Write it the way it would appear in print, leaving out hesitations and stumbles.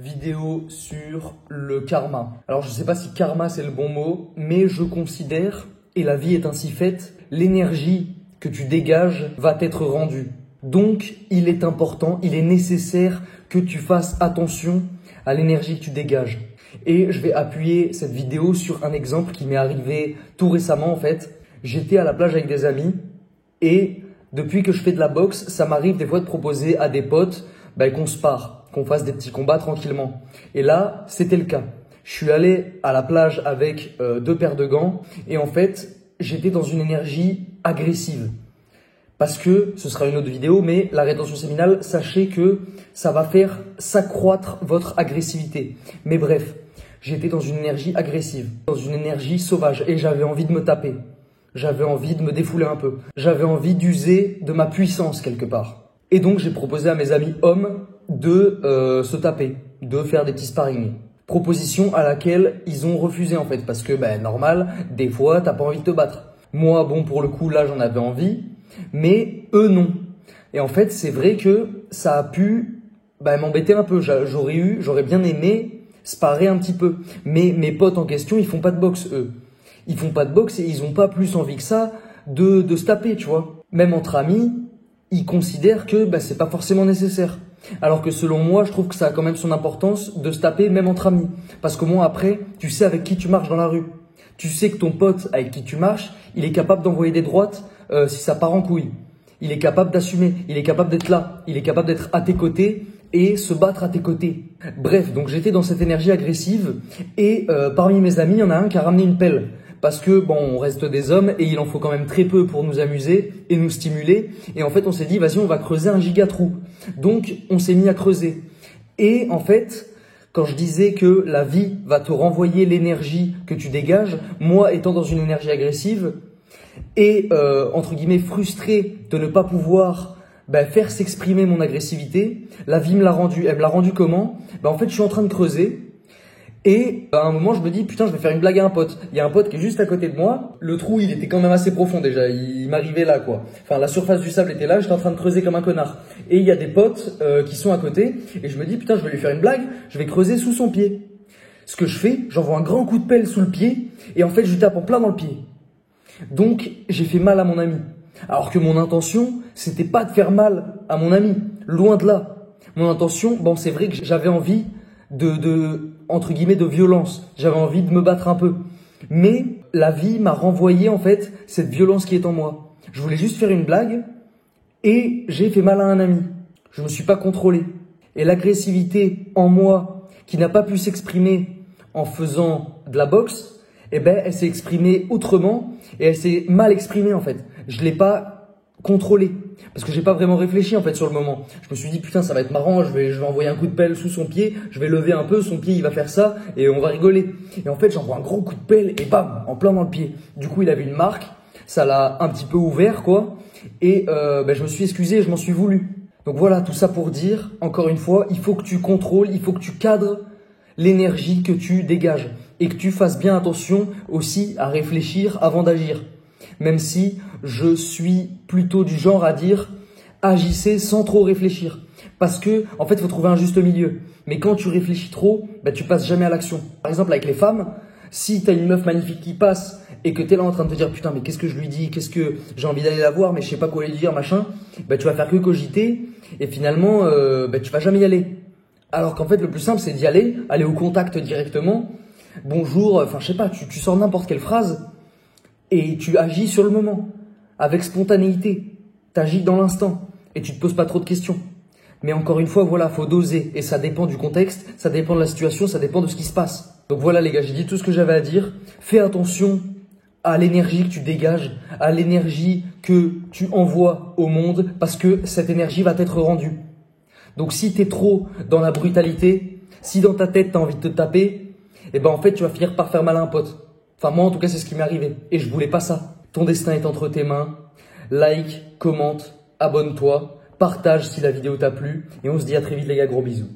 Vidéo sur le karma. Alors je sais pas si karma c'est le bon mot, mais je considère, et la vie est ainsi faite, l'énergie que tu dégages va t'être rendue. Donc il est important, il est nécessaire que tu fasses attention à l'énergie que tu dégages. Et je vais appuyer cette vidéo sur un exemple qui m'est arrivé tout récemment en fait. J'étais à la plage avec des amis et depuis que je fais de la boxe, ça m'arrive des fois de proposer à des potes qu'on se pare, qu'on fasse des petits combats tranquillement. Et là, c'était le cas. Je suis allé à la plage avec 2 paires de gants et en fait, j'étais dans une énergie agressive. Parce que, ce sera une autre vidéo, mais la rétention séminale, sachez que ça va faire s'accroître votre agressivité. Mais bref, j'étais dans une énergie agressive, dans une énergie sauvage et j'avais envie de me taper. J'avais envie de me défouler un peu. J'avais envie d'user de ma puissance quelque part. Et donc, j'ai proposé à mes amis hommes de se taper, de faire des petits sparring. Proposition à laquelle ils ont refusé en fait. Parce que, normal, des fois, t'as pas envie de te battre. Moi, bon, pour le coup, là, j'en avais envie. Mais eux, non. Et en fait, c'est vrai que ça a pu m'embêter un peu. J'aurais bien aimé sparer un petit peu. Mais mes potes en question, ils font pas de boxe, eux. Ils font pas de boxe et ils ont pas plus envie que ça de se taper, tu vois. Même entre amis, ils considèrent que c'est pas forcément nécessaire. Alors que selon moi, je trouve que ça a quand même son importance de se taper même entre amis. Parce qu'au moins après, tu sais avec qui tu marches dans la rue. Tu sais que ton pote avec qui tu marches, il est capable d'envoyer des droites si ça part en couille. Il est capable d'assumer, il est capable d'être là, il est capable d'être à tes côtés et se battre à tes côtés. Bref, donc j'étais dans cette énergie agressive et parmi mes amis, il y en a un qui a ramené une pelle. Parce que on reste des hommes et il en faut quand même très peu pour nous amuser et nous stimuler. Et en fait, on s'est dit, vas-y, on va creuser un giga-trou. Donc, on s'est mis à creuser. Et en fait, quand je disais que la vie va te renvoyer l'énergie que tu dégages, moi étant dans une énergie agressive et entre guillemets frustré de ne pas pouvoir faire s'exprimer mon agressivité, la vie me l'a rendu. Elle me l'a rendu comment ? En fait, je suis en train de creuser. Et à un moment, je me dis, putain, je vais faire une blague à un pote. Il y a un pote qui est juste à côté de moi. Le trou, il était quand même assez profond déjà. Il m'arrivait là, quoi. Enfin, la surface du sable était là. J'étais en train de creuser comme un connard. Et il y a des potes qui sont à côté. Et je me dis, putain, je vais lui faire une blague. Je vais creuser sous son pied. Ce que je fais, j'envoie un grand coup de pelle sous le pied. Et en fait, je lui tape en plein dans le pied. Donc, j'ai fait mal à mon ami. Alors que mon intention, c'était pas de faire mal à mon ami. Loin de là. Mon intention, c'est vrai que j'avais envie entre guillemets, de violence. J'avais envie de me battre un peu. Mais la vie m'a renvoyé, en fait, cette violence qui est en moi. Je voulais juste faire une blague et j'ai fait mal à un ami. Je me suis pas contrôlé. Et l'agressivité en moi, qui n'a pas pu s'exprimer en faisant de la boxe, elle s'est exprimée autrement et elle s'est mal exprimée, en fait. Je l'ai pas contrôlé. Parce que j'ai pas vraiment réfléchi en fait sur le moment. Je me suis dit putain ça va être marrant, je vais envoyer un coup de pelle sous son pied, je vais lever un peu, son pied il va faire ça et on va rigoler. Et en fait j'envoie un gros coup de pelle et bam, en plein dans le pied. Du coup il avait une marque, ça l'a un petit peu ouvert quoi. Et je me suis excusé, je m'en suis voulu. Donc voilà, tout ça pour dire, encore une fois, il faut que tu contrôles, il faut que tu cadres l'énergie que tu dégages. Et que tu fasses bien attention aussi à réfléchir avant d'agir. Même si je suis plutôt du genre à dire agissez sans trop réfléchir. Parce que, en fait, il faut trouver un juste milieu. Mais quand tu réfléchis trop, tu passes jamais à l'action. Par exemple, avec les femmes, si tu as une meuf magnifique qui passe et que tu es là en train de te dire putain, mais qu'est-ce que je lui dis, qu'est-ce que j'ai envie d'aller la voir, mais je sais pas quoi lui dire, machin, tu vas faire que cogiter et finalement, tu vas jamais y aller. Alors qu'en fait, le plus simple, c'est d'y aller au contact directement. Bonjour, je sais pas, tu sors n'importe quelle phrase et tu agis sur le moment, avec spontanéité. Tu agis dans l'instant et tu te poses pas trop de questions. Mais encore une fois, voilà, faut doser et ça dépend du contexte, ça dépend de la situation, ça dépend de ce qui se passe. Donc voilà les gars, j'ai dit tout ce que j'avais à dire. Fais attention à l'énergie que tu dégages, à l'énergie que tu envoies au monde parce que cette énergie va t'être rendue. Donc si tu es trop dans la brutalité, si dans ta tête tu as envie de te taper, en fait tu vas finir par faire mal à un pote. Enfin moi en tout cas c'est ce qui m'est arrivé et je voulais pas ça. Ton destin est entre tes mains. Like, commente, abonne-toi, partage si la vidéo t'a plu et on se dit à très vite les gars, gros bisous.